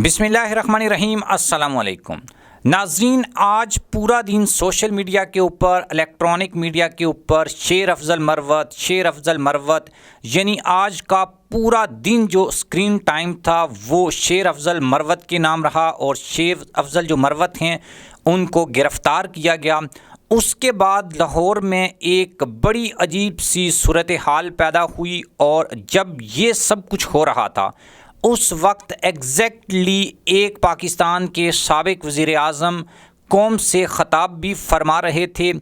बिस्मिल्लाहिर्रहमानिर्रहीम अस्सलाम वालेकुम नाज़रीन। आज पूरा दिन सोशल मीडिया के ऊपर, इलेक्ट्रॉनिक मीडिया के ऊपर शेर अफजल मरवत यानी आज का पूरा दिन जो स्क्रीन टाइम था वो शेर अफजल मरवत के नाम रहा और शेर अफजल जो मरवत हैं उनको गिरफ़्तार किया गया। उसके बाद लाहौर में एक बड़ी अजीब सी सूरत हाल पैदा हुई और जब ये सब कुछ हो रहा था उस वक्त एग्जैक्टली एक पाकिस्तान के साबिक़ वज़ीर-ए-आज़म कौम से ख़िताब भी फरमा रहे थे।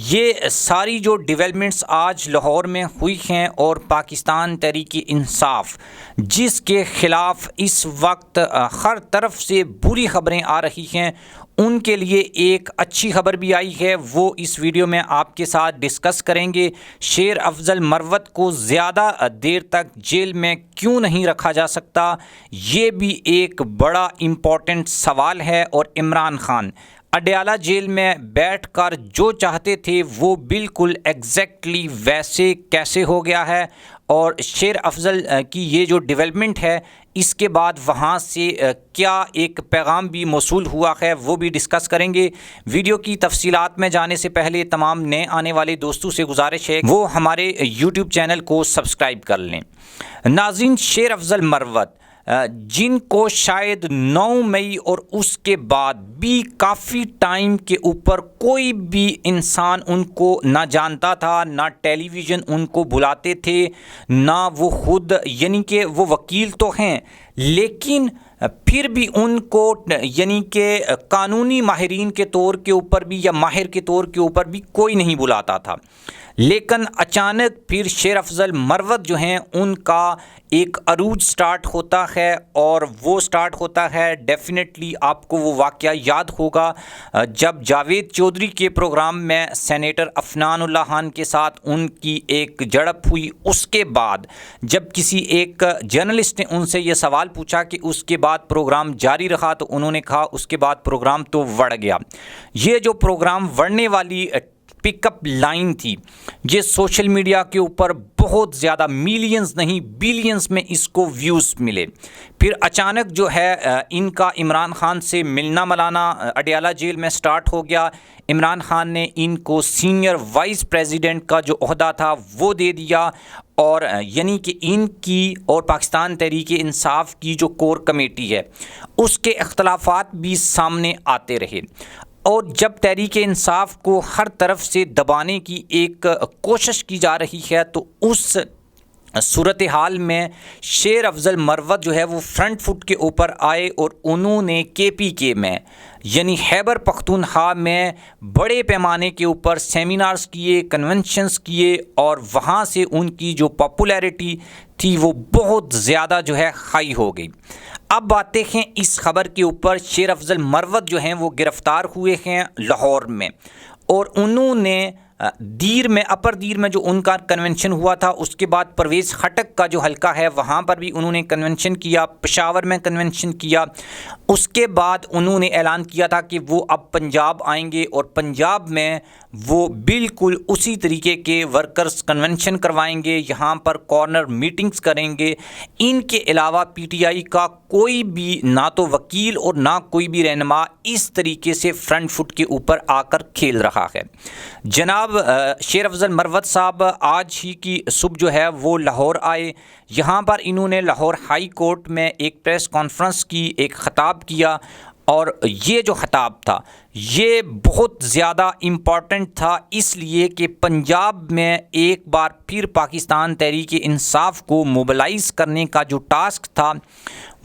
ये सारी जो डेवलपमेंट्स आज लाहौर में हुई हैं और पाकिस्तान तहरीक-ए-इंसाफ़ जिसके ख़िलाफ़ इस वक्त हर तरफ से बुरी ख़बरें आ रही हैं, उनके लिए एक अच्छी खबर भी आई है, वो इस वीडियो में आपके साथ डिस्कस करेंगे। शेर अफजल मरवत को ज़्यादा देर तक जेल में क्यों नहीं रखा जा सकता, ये भी एक बड़ा इम्पॉर्टेंट सवाल है। और इमरान खान अडयाला जेल में बैठकर जो चाहते थे वो बिल्कुल एग्जैक्टली वैसे कैसे हो गया है, और शेर अफजल की ये जो डेवलपमेंट है इसके बाद वहाँ से क्या एक पैगाम भी मौसूल हुआ है वो भी डिस्कस करेंगे। वीडियो की तफसीलात में जाने से पहले तमाम नए आने वाले दोस्तों से गुजारिश है वो हमारे यूट्यूब चैनल को सब्सक्राइब कर लें। नाज़रीन, शेर अफजल मरवत जिनको शायद 9 मई और उसके बाद भी काफ़ी टाइम के ऊपर कोई भी इंसान उनको ना जानता था, ना टेलीविज़न उनको बुलाते थे, ना वो खुद, यानी कि वो वकील तो हैं लेकिन फिर भी उनको यानी कि कानूनी माहिरीन के तौर के ऊपर भी या माहिर के तौर के ऊपर भी कोई नहीं बुलाता था। लेकिन अचानक फिर शेर अफजल मरवत जो हैं उनका एक अरूज स्टार्ट होता है और वो स्टार्ट होता है, डेफिनेटली आपको वो वाक़या याद होगा जब जावेद चौधरी के प्रोग्राम में सेनेटर अफनान उल्लाह खान के साथ उनकी एक झड़प हुई। उसके बाद जब किसी एक जर्नलिस्ट ने उनसे ये सवाल पूछा कि उसके बाद प्रोग्राम जारी रहा, तो उन्होंने कहा उसके बाद प्रोग्राम तो बढ़ गया। ये जो प्रोग्राम बढ़ने वाली पिकअप लाइन थी ये सोशल मीडिया के ऊपर बहुत ज़्यादा, मिलियंस नहीं बिलियंस में इसको व्यूज़ मिले। फिर अचानक जो है इनका इमरान खान से मिलना मलाना अडयाला जेल में स्टार्ट हो गया। इमरान खान ने इनको सीनियर वाइस प्रेसिडेंट का जो ओहदा था वो दे दिया और यानी कि इनकी और पाकिस्तान तहरीक-ए-इंसाफ़ की जो कोर कमेटी है उसके इख्तलाफात भी सामने आते रहे। और जब तहरीक-ए-इंसाफ़ को हर तरफ से दबाने की एक कोशिश की जा रही है तो उस सूरत हाल में शेर अफजल मरवत जो है वो फ्रंट फुट के ऊपर आए और उन्होंने KPK में यानी खैबर पख्तूनख्वा में बड़े पैमाने के ऊपर सेमिनार्स किए, कन्वेंशंस किए और वहाँ से उनकी जो पॉपुलैरिटी थी वो बहुत ज़्यादा जो है हाई हो गई। अब बातें हैं इस खबर के ऊपर। शेर अफजल मरवत जो हैं वो गिरफ़्तार हुए हैं लाहौर में और उन्होंने दीर में, अपर दीर में जो उनका कन्वेंशन हुआ था, उसके बाद परवेज़ खटक का जो हलका है वहाँ पर भी उन्होंने कन्वेंशन किया, पेशावर में कन्वेंशन किया। उसके बाद उन्होंने ऐलान किया था कि वो अब पंजाब आएंगे और पंजाब में वो बिल्कुल उसी तरीके के वर्कर्स कन्वेंशन करवाएंगे, यहाँ पर कॉर्नर मीटिंग्स करेंगे। इनके अलावा PTI का कोई भी ना तो वकील और ना कोई भी रहनुमा इस तरीके से फ्रंट फुट के ऊपर आकर खेल रहा है। जनाब शेर अफजल मरवत साहब आज ही की सुबह जो है वो लाहौर आए। यहाँ पर इन्होंने लाहौर हाई कोर्ट में एक प्रेस कॉन्फ्रेंस की, एक ख़िताब किया और ये जो ख़िताब था ये बहुत ज़्यादा इम्पॉर्टेंट था इसलिए कि पंजाब में एक बार फिर पाकिस्तान तहरीक-ए-इंसाफ़ को मोबिलाइज़ करने का जो टास्क था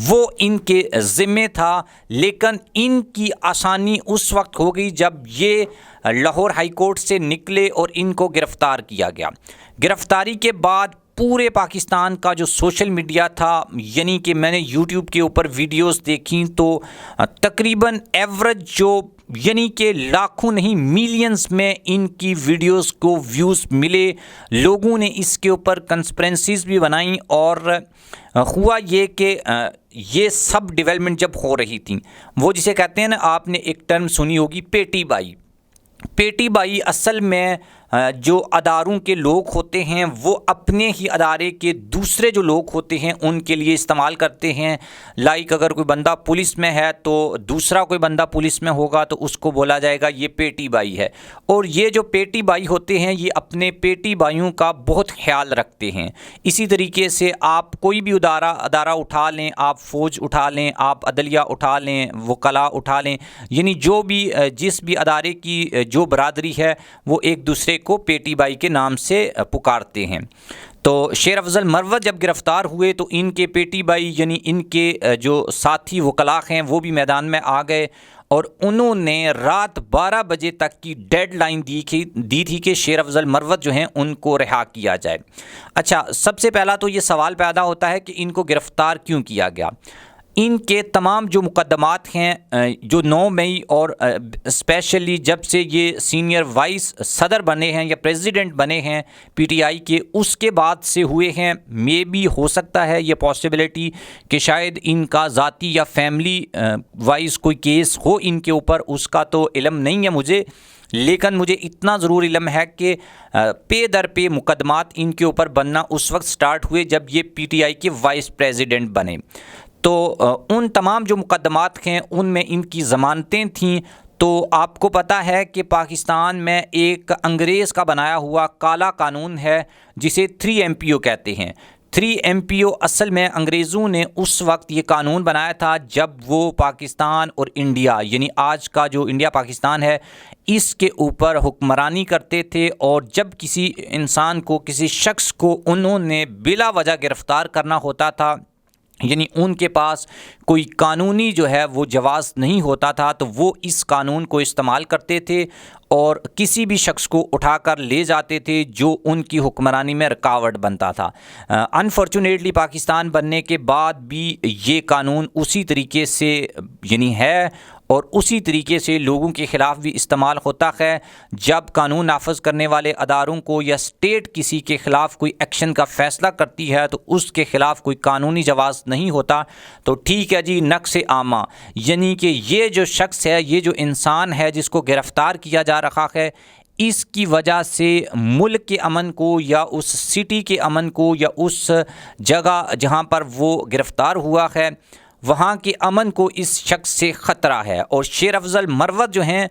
वो इनके ज़िम्मे था। लेकिन इनकी आसानी उस वक्त हो गई जब ये लाहौर हाई कोर्ट से निकले और इनको गिरफ़्तार किया गया। गिरफ़्तारी के बाद पूरे पाकिस्तान का जो सोशल मीडिया था, यानी कि मैंने यूट्यूब के ऊपर वीडियोस देखी तो तकरीबन एवरेज जो यानी कि लाखों नहीं मिलियंस में इनकी वीडियोस को व्यूज़ मिले। लोगों ने इसके ऊपर कंस्पिरेसीज़ भी बनाई और हुआ ये कि ये सब डेवलपमेंट जब हो रही थी वो जिसे कहते हैं ना, आपने एक टर्म सुनी होगी पेटी बाई। पेटी बाई असल में जो अदारों के लोग होते हैं वो अपने ही अदारे के दूसरे जो लोग होते हैं उनके लिए इस्तेमाल करते हैं। लाइक अगर कोई बंदा पुलिस में है तो दूसरा कोई बंदा पुलिस में होगा तो उसको बोला जाएगा ये पेटी बाई है। और ये जो पेटी बाई होते हैं ये अपने पेटी बाइयों का बहुत ख्याल रखते हैं। इसी तरीके से आप कोई भी अदारा उठा लें, आप फ़ौज उठा लें, आप अदलिया उठा लें, वकला उठा लें, यानी जो भी जिस भी अदारे की जो बरादरी है वो एक दूसरे को पेटी बाई के नाम से पुकारते हैं। तो शेर अफजल मरवत जब गिरफ़्तार हुए तो इनके पेटी बाई यानी इनके जो साथी वकला हैं वो भी मैदान में आ गए और उन्होंने रात 12 बजे तक की डेडलाइन दी थी कि शेर अफजल मरवत जो हैं उनको रिहा किया जाए। अच्छा, सबसे पहला तो ये सवाल पैदा होता है कि इनको गिरफ़्तार क्यों किया गया। इनके तमाम जो मुकदमात हैं जो 9 मई और स्पेशली जब से ये सीनियर वाइस सदर बने हैं या प्रेसिडेंट बने हैं पीटीआई के, उसके बाद से हुए हैं। मे भी हो सकता है ये पॉसिबिलिटी कि शायद इनका ज़ाती या फैमिली वाइज कोई केस हो इनके ऊपर, उसका तो इल्म नहीं है मुझे, लेकिन मुझे इतना ज़रूर इल्म है कि पे दर पे मुकदमात इनके ऊपर बनना उस वक्त स्टार्ट हुए जब ये पीटीआई के वाइस प्रेसिडेंट बने। तो उन तमाम जो मुकदमात हैं उनमें इनकी ज़मानतें थीं। तो आपको पता है कि पाकिस्तान में एक अंग्रेज़ का बनाया हुआ काला कानून है जिसे 3 MPO कहते हैं। 3 MPO असल में अंग्रेज़ों ने उस वक्त ये कानून बनाया था जब वो पाकिस्तान और इंडिया यानी आज का जो इंडिया पाकिस्तान है इसके ऊपर हुक्मरानी करते थे। और जब किसी इंसान को, किसी शख्स को उन्होंने बिला वजह गिरफ़्तार करना होता था, यानी उनके पास कोई कानूनी जो है वो जवाज़ नहीं होता था, तो वो इस कानून को इस्तेमाल करते थे और किसी भी शख्स को उठाकर ले जाते थे जो उनकी हुक्मरानी में रुकावट बनता था। अनफॉर्चुनेटली पाकिस्तान बनने के बाद भी ये कानून उसी तरीके से यानी है और उसी तरीके से लोगों के ख़िलाफ़ भी इस्तेमाल होता है। जब कानून नाफज करने वाले अदारों को या स्टेट किसी के ख़िलाफ़ कोई एक्शन का फ़ैसला करती है तो उसके ख़िलाफ़ कोई कानूनी जवाज़ नहीं होता, तो ठीक है जी, नक्श आमा यानी कि ये जो शख्स है, ये जो इंसान है जिसको गिरफ़्तार किया जा रहा है, इसकी वजह से मुल्क के अमन को या उस सिटी के अमन को या उस जगह जहाँ पर वो गिरफ़्तार हुआ है वहाँ के अमन को इस शख्स से ख़तरा है। और शेर अफजल मरवत जो हैं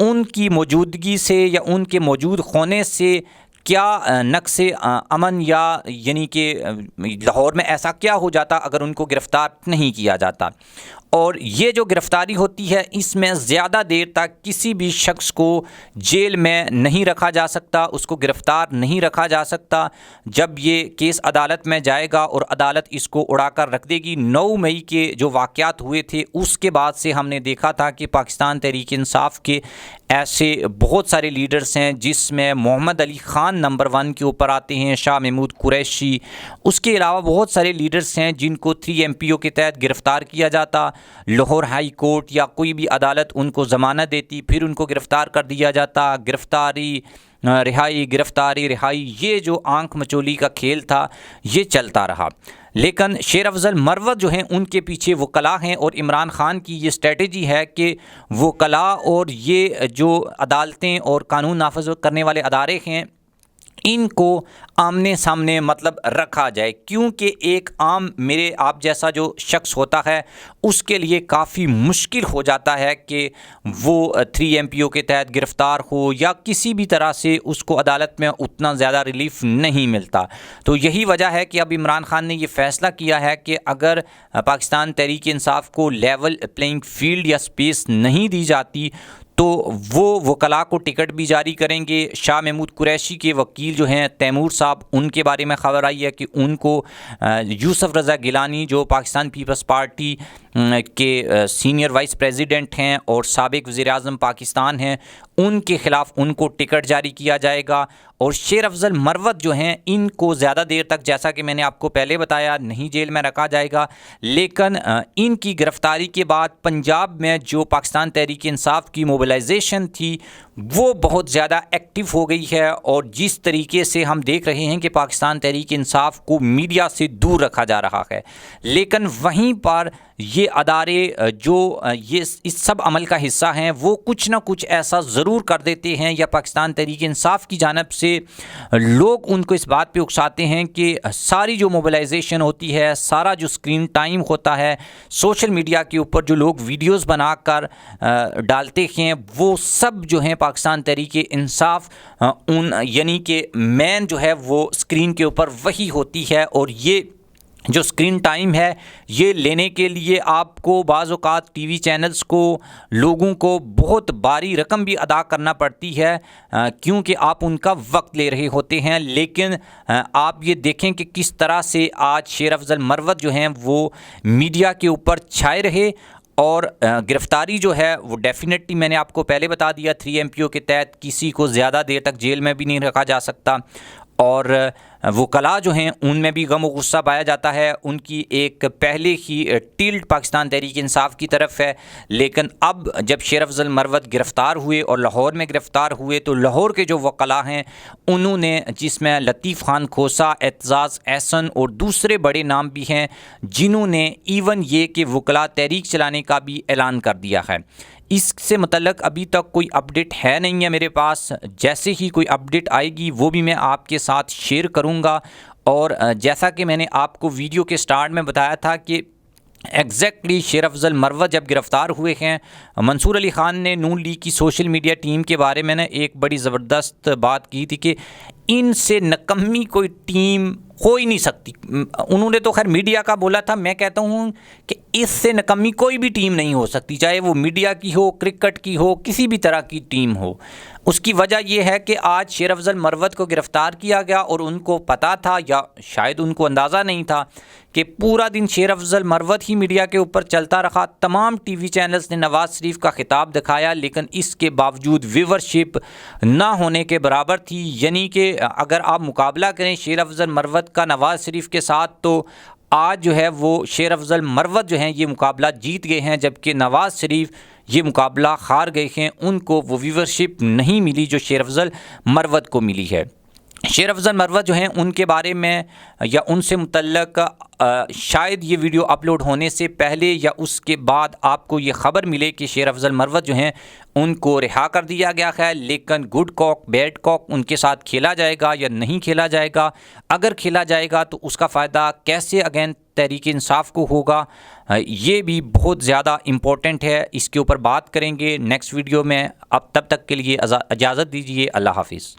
उनकी मौजूदगी से या उनके मौजूद होने से क्या नक्शे अमन या यानी कि लाहौर में ऐसा क्या हो जाता अगर उनको गिरफ़्तार नहीं किया जाता। और ये जो गिरफ़्तारी होती है इसमें ज़्यादा देर तक किसी भी शख्स को जेल में नहीं रखा जा सकता, उसको गिरफ़्तार नहीं रखा जा सकता। जब ये केस अदालत में जाएगा और अदालत इसको उड़ाकर रख देगी। 9 मई के जो वाक़यात हुए थे उसके बाद से हमने देखा था कि पाकिस्तान तहरीक इंसाफ के ऐसे बहुत सारे लीडर्स हैं जिसमें मोहम्मद अली ख़ान नंबर 1 के ऊपर आते हैं, शाह महमूद कुरैशी, उसके अलावा बहुत सारे लीडर्स हैं जिनको 3 MPO के तहत गिरफ़्तार किया जाता। लाहौर हाई कोर्ट या कोई भी अदालत उनको ज़मानत देती, फिर उनको गिरफ़्तार कर दिया जाता। गिरफ़्तारी रिहाई, गिरफ़्तारी रिहाई, ये जो आंख मचोली का खेल था ये चलता रहा। लेकिन शेर अफजल मरवत जो हैं उनके पीछे वकला हैं और इमरान ख़ान की ये स्ट्रेटजी है कि वकला और ये जो अदालतें और कानून नाफज करने वाले अदारे हैं इनको आमने सामने मतलब रखा जाए, क्योंकि एक आम मेरे आप जैसा जो शख्स होता है उसके लिए काफ़ी मुश्किल हो जाता है कि वो 3 MPO के तहत गिरफ़्तार हो या किसी भी तरह से उसको अदालत में उतना ज़्यादा रिलीफ नहीं मिलता। तो यही वजह है कि अब इमरान ख़ान ने ये फ़ैसला किया है कि अगर पाकिस्तान तहरीक इंसाफ को लेवल प्लेइंग फील्ड या स्पेस नहीं दी जाती तो वो वकला को टिकट भी जारी करेंगे। शाह महमूद कुरैशी के वकील जो हैं तैमूर साहब, उनके बारे में ख़बर आई है कि उनको यूसुफ रज़ा गिलानी जो पाकिस्तान पीपल्स पार्टी के सीनियर वाइस प्रेसिडेंट हैं और साबिक़ वज़ीर-ए-आज़म पाकिस्तान हैं, उनके ख़िलाफ़ उनको टिकट जारी किया जाएगा। और शेर अफजल मरवत जो हैं इनको ज़्यादा देर तक, जैसा कि मैंने आपको पहले बताया, नहीं जेल में रखा जाएगा। लेकिन इनकी गिरफ़्तारी के बाद पंजाब में जो पाकिस्तान तहरीक इंसाफ की मोबिलाइजेशन थी वो बहुत ज़्यादा एक्टिव हो गई है। और जिस तरीके से हम देख रहे हैं कि पाकिस्तान तहरीक इंसाफ को मीडिया से दूर रखा जा रहा है, लेकिन वहीं पर ये अदारे जो ये इस सब अमल का हिस्सा हैं वो कुछ ना कुछ ऐसा ज़रूर कर देते हैं, या पाकिस्तान तहरीक इंसाफ की जानिब से लोग उनको इस बात पे उकसाते हैं कि सारी जो मोबिलाइजेशन होती है, सारा जो स्क्रीन टाइम होता है सोशल मीडिया के ऊपर, जो लोग वीडियोस बनाकर डालते हैं, वो सब जो हैं पाकिस्तान तहरीक इंसाफ उन यानी कि मेन जो है वो स्क्रीन के ऊपर वही होती है। और ये जो स्क्रीन टाइम है ये लेने के लिए आपको बाज़ औक़ात टीवी चैनल्स को, लोगों को बहुत भारी रकम भी अदा करना पड़ती है, क्योंकि आप उनका वक्त ले रहे होते हैं। लेकिन आप ये देखें कि किस तरह से आज शेर अफजल मरवत जो हैं वो मीडिया के ऊपर छाए रहे। और गिरफ़्तारी जो है वो डेफिनेटली मैंने आपको पहले बता दिया, 3 MPO के तहत किसी को ज़्यादा देर तक जेल में भी नहीं रखा जा सकता। और वकला जो हैं उनमें भी गम और गुस्सा पाया जाता है। उनकी एक पहले ही टिल्ट पाकिस्तान तहरीक इंसाफ की तरफ है, लेकिन अब जब शेर अफजल मरवत गिरफ़्तार हुए और लाहौर में गिरफ़्तार हुए तो लाहौर के जो वकला हैं उन्होंने, जिसमें लतीफ़ खान खोसा, एतज़ाज़ एहसन और दूसरे बड़े नाम भी हैं, जिन्होंने इवन ये कि वकला तहरीक चलाने का भी ऐलान कर दिया है। इससे मतलब अभी तक कोई अपडेट है नहीं है मेरे पास। जैसे ही कोई अपडेट आएगी वो भी मैं आपके साथ शेयर करूंगा। और जैसा कि मैंने आपको वीडियो के स्टार्ट में बताया था कि एग्जैक्टली शेर अफजल मरवत जब गिरफ़्तार हुए हैं, मंसूर अली ख़ान ने नून लीग की सोशल मीडिया टीम के बारे में एक बड़ी ज़बरदस्त बात की थी कि इनसे नकम्मी कोई टीम हो ही नहीं सकती। उन्होंने तो खैर मीडिया का बोला था, मैं कहता हूँ कि इससे नकम्मी कोई भी टीम नहीं हो सकती, चाहे वो मीडिया की हो, क्रिकेट की हो, किसी भी तरह की टीम हो। उसकी वजह यह है कि आज शेर अफजल मरवत को गिरफ़्तार किया गया और उनको पता था, या शायद उनको अंदाज़ा नहीं था, कि पूरा दिन शेर अफजल मरवत ही मीडिया के ऊपर चलता रहा। तमाम टीवी चैनल्स ने नवाज़ शरीफ का खिताब दिखाया, लेकिन इसके बावजूद व्यूवरशिप ना होने के बराबर थी। यानी कि अगर आप मुकाबला करें शेर अफजल मरवत का नवाज़ शरीफ के साथ, तो आज जो है वो शेर अफजल मरवत जो हैं ये मुकाबला जीत गए हैं, जबकि नवाज़ शरीफ ये मुकाबला हार गए हैं। उनको वो व्यूवरशिप नहीं मिली जो शेर अफजल मरवत को मिली है। शेर अफजल मरवत जो हैं उनके बारे में या उनसे मुतल्लक शायद ये वीडियो अपलोड होने से पहले या उसके बाद आपको ये ख़बर मिले कि शेर अफजल मरवत जो हैं उनको रिहा कर दिया गया है। लेकिन गुड कॉक बैड कॉक उनके साथ खेला जाएगा या नहीं खेला जाएगा, अगर खेला जाएगा तो उसका फ़ायदा कैसे अगेन तहरीक इंसाफ को होगा, ये भी बहुत ज़्यादा इम्पोर्टेंट है। इसके ऊपर बात करेंगे नेक्स्ट वीडियो में। अब तब तक के लिए इजाज़त दीजिए। अल्लाह हाफिज़।